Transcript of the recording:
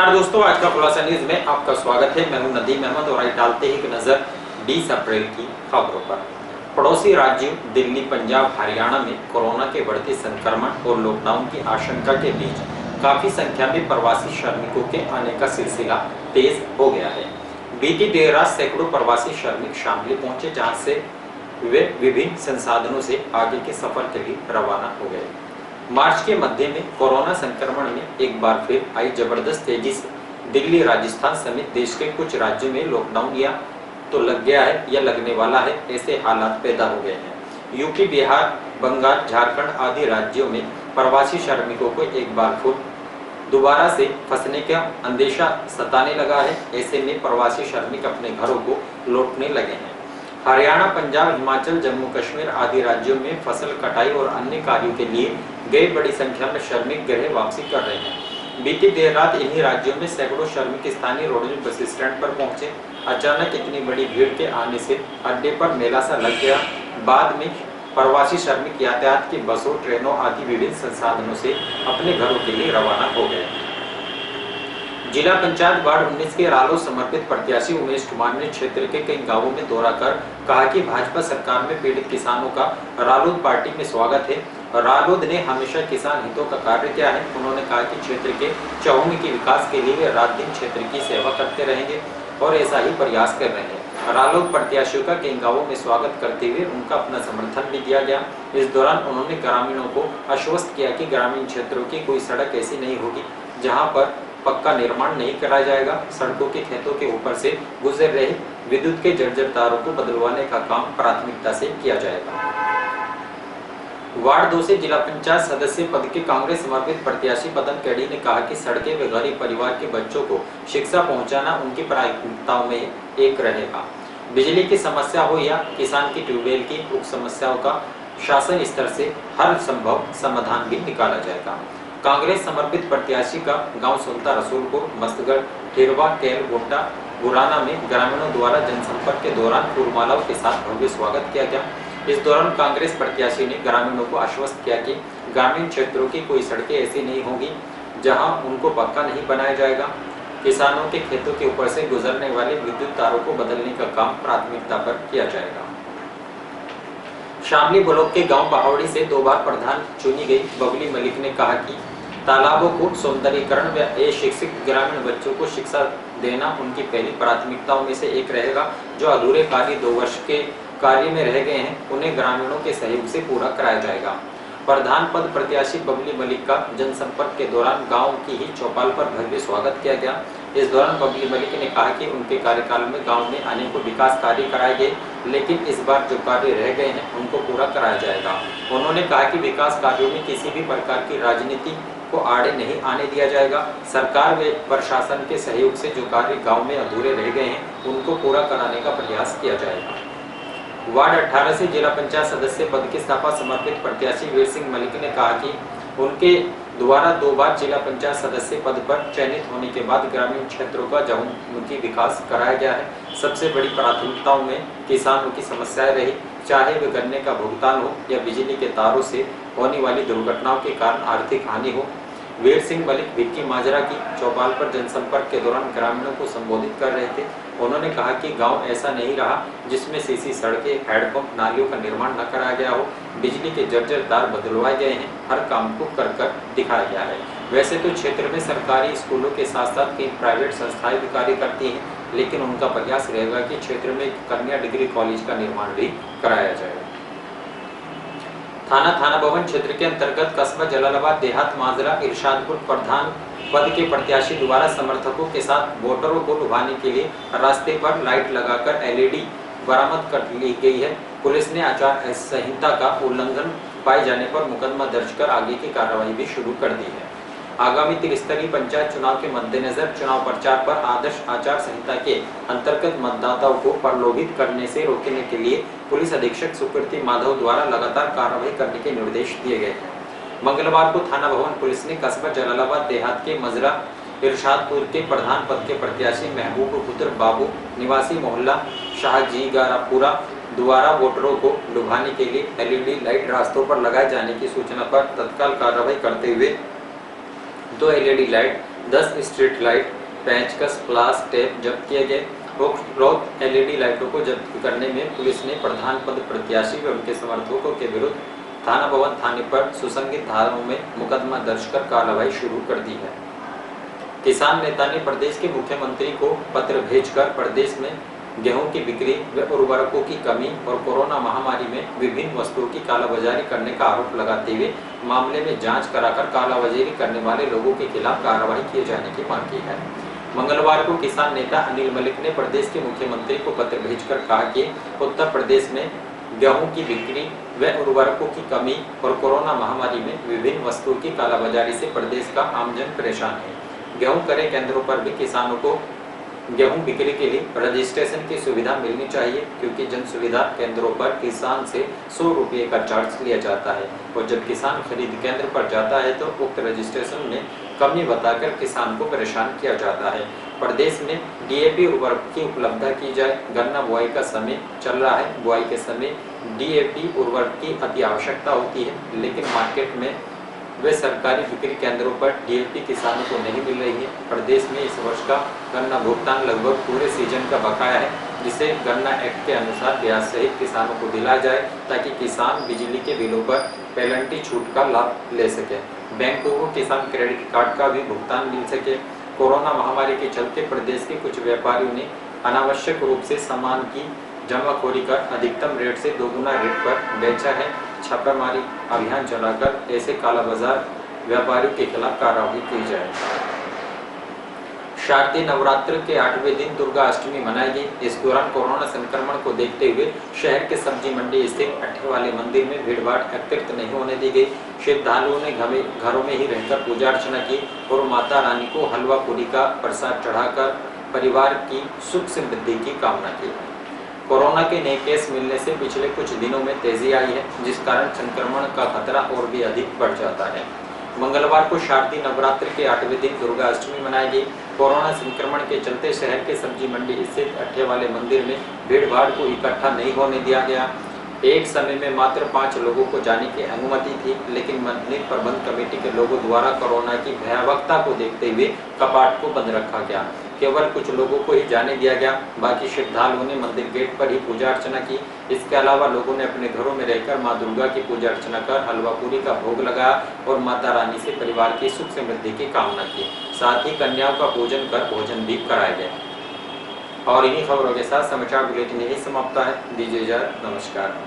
नमस्कार दोस्तों, आज का खुलासा न्यूज में आपका स्वागत है। मैं हूं नदीम अहमद और आज डालते ही एक नजर 20 अप्रैल की खबरों पर। पड़ोसी राज्यों दिल्ली, पंजाब, हरियाणा में कोरोना के बढ़ते संक्रमण और लॉकडाउन की आशंका के बीच काफी संख्या में प्रवासी श्रमिकों के आने का सिलसिला तेज हो गया है। बीती देर रात सैकड़ों प्रवासी श्रमिक शामली पहुंचे, जहां से वे विभिन्न संसाधनों से आगे के सफर के लिए रवाना हो गए। मार्च के मध्य में कोरोना संक्रमण में एक बार फिर आई जबरदस्त तेजी से दिल्ली, राजस्थान समेत देश के कुछ राज्यों में लॉकडाउन या तो लग गया है या लगने वाला है, ऐसे हालात पैदा हो गए हैं। यूपी, बिहार, बंगाल, झारखंड आदि राज्यों में प्रवासी श्रमिकों को एक बार फिर दोबारा से फंसने का अंदेशा सताने लगा है। ऐसे में प्रवासी श्रमिक अपने घरों को लौटने लगे हैं। हरियाणा, पंजाब, हिमाचल, जम्मू कश्मीर आदि राज्यों में फसल कटाई और अन्य कार्यों के लिए गए बड़ी संख्या में श्रमिक गृह वापसी कर रहे हैं। बीती देर रात इन्हीं राज्यों में सैकड़ों श्रमिक स्थानीय रोडवेज बस स्टैंड पर पहुंचे। अचानक इतनी बड़ी भीड़ के आने से अड्डे पर मेला सा लग गया। बाद में प्रवासी श्रमिक यातायात की बसों, ट्रेनों आदि विभिन्न संसाधनों से अपने घरों के लिए रवाना हो गए। जिला पंचायत वार्ड 19 के रालोद समर्पित प्रत्याशी उमेश कुमार ने क्षेत्र के कई गांवों में दौरा कर कहा कि भाजपा सरकार में पीड़ित किसानों का रालोद पार्टी में स्वागत है। रालोद ने हमेशा किसान हितों का कार्य किया है। उन्होंने कहा कि क्षेत्र के चहुमुखी विकास के लिए वे रात दिन क्षेत्र की सेवा करते रहेंगे और ऐसा ही प्रयास कर रहे हैं। रालोद प्रत्याशियों का कई गांवों में स्वागत करते हुए उनका अपना समर्थन भी दिया गया। इस दौरान उन्होंने ग्रामीणों को आश्वस्त किया कि ग्रामीण क्षेत्रों की कोई सड़क ऐसी नहीं होगी जहाँ पर पक्का निर्माण नहीं कराया जाएगा। सड़कों के खेतों के ऊपर से गुजर रहे विद्युत के जर्जर तारों को बदलवाने का काम प्राथमिकता से किया जाएगा। वार्ड 2 से जिला पंचायत सदस्य पद के कांग्रेस समर्पित प्रत्याशी पदम केडी ने कहा कि सड़कें व गरीब परिवार के बच्चों को शिक्षा पहुंचाना उनकी प्राथमिकताओं में एक रहेगा। बिजली की समस्या हो या किसान की ट्यूबवेल की उक्त समस्याओं का शासन स्तर से हर संभव समाधान भी निकाला जाएगा। कांग्रेस समर्पित प्रत्याशी का गांव सुनता, रसूलपुर, मस्तगढ़, ठेरवा, केल, गोंडा, गुराना में ग्रामीणों द्वारा जनसंपर्क के दौरान फूलमालाओं के साथ भव्य स्वागत किया गया। इस दौरान कांग्रेस प्रत्याशी ने ग्रामीणों को आश्वस्त किया कि ग्रामीण क्षेत्रों की कोई सड़कें ऐसी नहीं होगी जहां उनको पक्का नहीं बनाया जाएगा। किसानों के खेतों के ऊपर से गुजरने वाले विद्युत तारों को बदलने का काम प्राथमिकता पर किया जाएगा। शामली ब्लॉक के गांव पहाड़ी से 2 बार प्रधान चुनी गई बबली मलिक ने कहा कि तालाबों को सौंदर्यीकरण व अशिक्षित ग्रामीण बच्चों को शिक्षा देना उनकी पहली प्राथमिकताओं में से एक रहेगा। जो अधूरे कार्य 2 वर्ष के कार्य में रह गए हैं, उन्हें ग्रामीणों के सहयोग से पूरा कराया जाएगा। प्रधान पद प्रत्याशी बबली मलिक का जनसंपर्क के दौरान गांव की ही चौपाल पर भव्य स्वागत किया गया। इस दौरान बबली मलिक ने कहा कि उनके कार्यकाल में गांव में अनेकों विकास कार्य कराए गए, लेकिन इस बार जो कार्य रह गए हैं उनको पूरा कराया जाएगा। उन्होंने कहा कि विकास कार्यों में किसी भी प्रकार की राजनीति को आड़े नहीं आने दिया जाएगा। सरकार व प्रशासन के सहयोग से जो कार्य गांव में अधूरे रह गए हैं उनको पूरा कराने का प्रयास किया जाएगा। वार्ड 18 से जिला पंचायत सदस्य पद के सपा समर्पित प्रत्याशी वीर सिंह मलिक ने कहा कि उनके द्वारा 2 बार जिला पंचायत सदस्य पद पर चयनित होने के बाद ग्रामीण क्षेत्रों का चहुमुखी विकास कराया गया है। सबसे बड़ी प्राथमिकताओं में किसानों की समस्याएं रही, चाहे वे गन्ने का भुगतान हो या बिजली के तारों से होने वाली दुर्घटनाओं के कारण आर्थिक हानि हो। वीर सिंह मलिक भिक्की माजरा की चौपाल पर जनसंपर्क के दौरान ग्रामीणों को संबोधित कर रहे थे। उन्होंने कहा कि गांव ऐसा नहीं रहा जिसमें सीसी सड़कें, हैंडपंप, नालियों का निर्माण न कराया गया हो। बिजली के जर्जर तार बदलवाए गए हैं। हर काम को कर कर दिखाया गया है। वैसे तो क्षेत्र में सरकारी स्कूलों के साथ साथ कई प्राइवेट संस्थाएं भी कार्य करती हैं, लेकिन उनका प्रयास रहेगा कि क्षेत्र में कन्या डिग्री कॉलेज का निर्माण भी कराया जाएगा। थाना भवन क्षेत्र के अंतर्गत कस्बा जलालाबाद देहात माजरा इरशादपुर प्रधान पद के प्रत्याशी द्वारा समर्थकों के साथ वोटरों को लुभाने के लिए रास्ते पर लाइट लगाकर एलईडी बरामद कर ली गई है। पुलिस ने आचार संहिता का उल्लंघन पाए जाने पर मुकदमा दर्ज कर आगे की कार्रवाई भी शुरू कर दी है। आगामी त्रिस्तरीय पंचायत चुनाव के मद्देनजर चुनाव प्रचार पर आदर्श आचार संहिता के अंतर्गत मतदाताओं को प्रलोभित करने से रोकने के लिए पुलिस अधीक्षक सुकृति माधव द्वारा लगातार कार्रवाई करने के निर्देश दिए गए हैं। मंगलवार को थाना भवन पुलिस ने कस्बा जलालाबाद देहात के मजरा इरशादपुर के प्रधान पद के प्रत्याशी महबूब पुत्र बाबू निवासी मोहल्ला शाहजीगारापुरा द्वारा वोटरों को लुभाने के लिए एलईडी लाइट रास्तों पर लगाए जाने की सूचना पर तत्काल कार्रवाई करते हुए 2 एलईडी लाइट, 10 स्ट्रीट लाइट पेचकस, प्लास, टेप जब्त किए गए। उपरोक्त एलईडी लाइटों को जब्त करने में पुलिस ने प्रधान पद प्रत्याशी व उनके समर्थकों के विरुद्ध थाना भवन थाने पर सुसंगित धाराओं में मुकदमा दर्ज कर कार्रवाई शुरू कर दी है। किसान नेता ने प्रदेश के मुख्यमंत्री को पत्र भेजकर प्रदेश में गेहूं की बिक्री व उर्वरकों की कमी और कोरोना महामारी में विभिन्न वस्तुओं की कालाबाजारी करने का आरोप लगाते हुए मामले में जांच कराकर कालाबाजारी करने वाले लोगों के खिलाफ कार्रवाई किए जाने की मांग की है। मंगलवार को किसान नेता अनिल मलिक ने प्रदेश के मुख्यमंत्री को पत्र भेजकर कहा कि उत्तर प्रदेश में गेहूं की बिक्री व उर्वरकों की कमी और कोरोना महामारी में विभिन्न वस्तुओं की कालाबाजारी से प्रदेश का आमजन परेशान है। गेहूं क्रय केंद्रों पर भी किसानों को गेहूं बिक्री के लिए रजिस्ट्रेशन की सुविधा मिलनी चाहिए, क्योंकि जन सुविधा केंद्रों पर किसान से 100 रुपये का चार्ज लिया जाता है और जब किसान खरीद केंद्र पर जाता है तो उक्त रजिस्ट्रेशन में कमी बताकर किसान को परेशान किया जाता है। प्रदेश में डीएपी उर्वरक की उपलब्धता की जाए। गन्ना बुआई का समय चल रहा है। बुआई के समय डीएपी उर्वरक की अति आवश्यकता होती है, लेकिन मार्केट में वे सरकारी बिक्री केंद्रों पर डीएपी किसानों को नहीं मिल रही है। प्रदेश में इस वर्ष का गन्ना भुगतान लगभग पूरे सीजन का बकाया है, जिसे गन्ना एक्ट के अनुसार ब्याज सहित किसानों को दिलाया जाए ताकि किसान बिजली के बिलों पर पेनल्टी छूट का लाभ ले सके। बैंकों को किसान क्रेडिट कार्ड का भी भुगतान मिल सके। कोरोना महामारी के चलते प्रदेश के कुछ व्यापारियों ने अनावश्यक रूप से सामान की जमाखोरी कर अधिकतम रेट से दोगुना रेट पर बेचा है। छापेमारी अभियान चलाकर ऐसे कालाबाजार व्यापारियों के खिलाफ कार्रवाई की जाए। शारदीय नवरात्र के 8वें दिन दुर्गा अष्टमी मनाई गई। इस दौरान कोरोना संक्रमण को देखते हुए शहर के सब्जी मंडी स्थित अट्ठे वाले मंदिर में भीड़भाड़ एकत्रित नहीं होने दी गई। श्रद्धालुओं ने घरों में ही रहकर पूजा अर्चना की और माता रानी को हलवा पूरी का प्रसाद चढ़ाकर परिवार की सुख समृद्धि की कामना की। कोरोना के नए केस मिलने से पिछले कुछ दिनों में तेजी आई है, जिस कारण संक्रमण का खतरा और भी अधिक बढ़ जाता है। मंगलवार को शारदीय नवरात्र के 8वें दिन दुर्गा अष्टमी मनाई गई। कोरोना संक्रमण के चलते शहर के सब्जी मंडी स्थित अट्ठे वाले मंदिर में भीड़भाड़ को इकट्ठा नहीं होने दिया गया। एक समय में मात्र 5 लोगों को जाने की अनुमति थी, लेकिन मंदिर प्रबंध कमेटी के लोगों द्वारा कोरोना की भयावहता को देखते हुए कपाट को बंद रखा गया। केवल कुछ लोगों को ही जाने दिया गया। बाकी श्रद्धालुओं ने मंदिर गेट पर ही पूजा अर्चना की। इसके अलावा लोगों ने अपने घरों में रहकर मां दुर्गा की पूजा अर्चना कर हलवा पूरी का भोग लगाया और माता रानी से परिवार की सुख समृद्धि की कामना की। साथ ही कन्याओं का पूजन कर भोजन भी कराया गया। और इन्हीं खबरों के साथ समाचार बुलेटिन यही समाप्त है। दीजिए इजाजत, नमस्कार।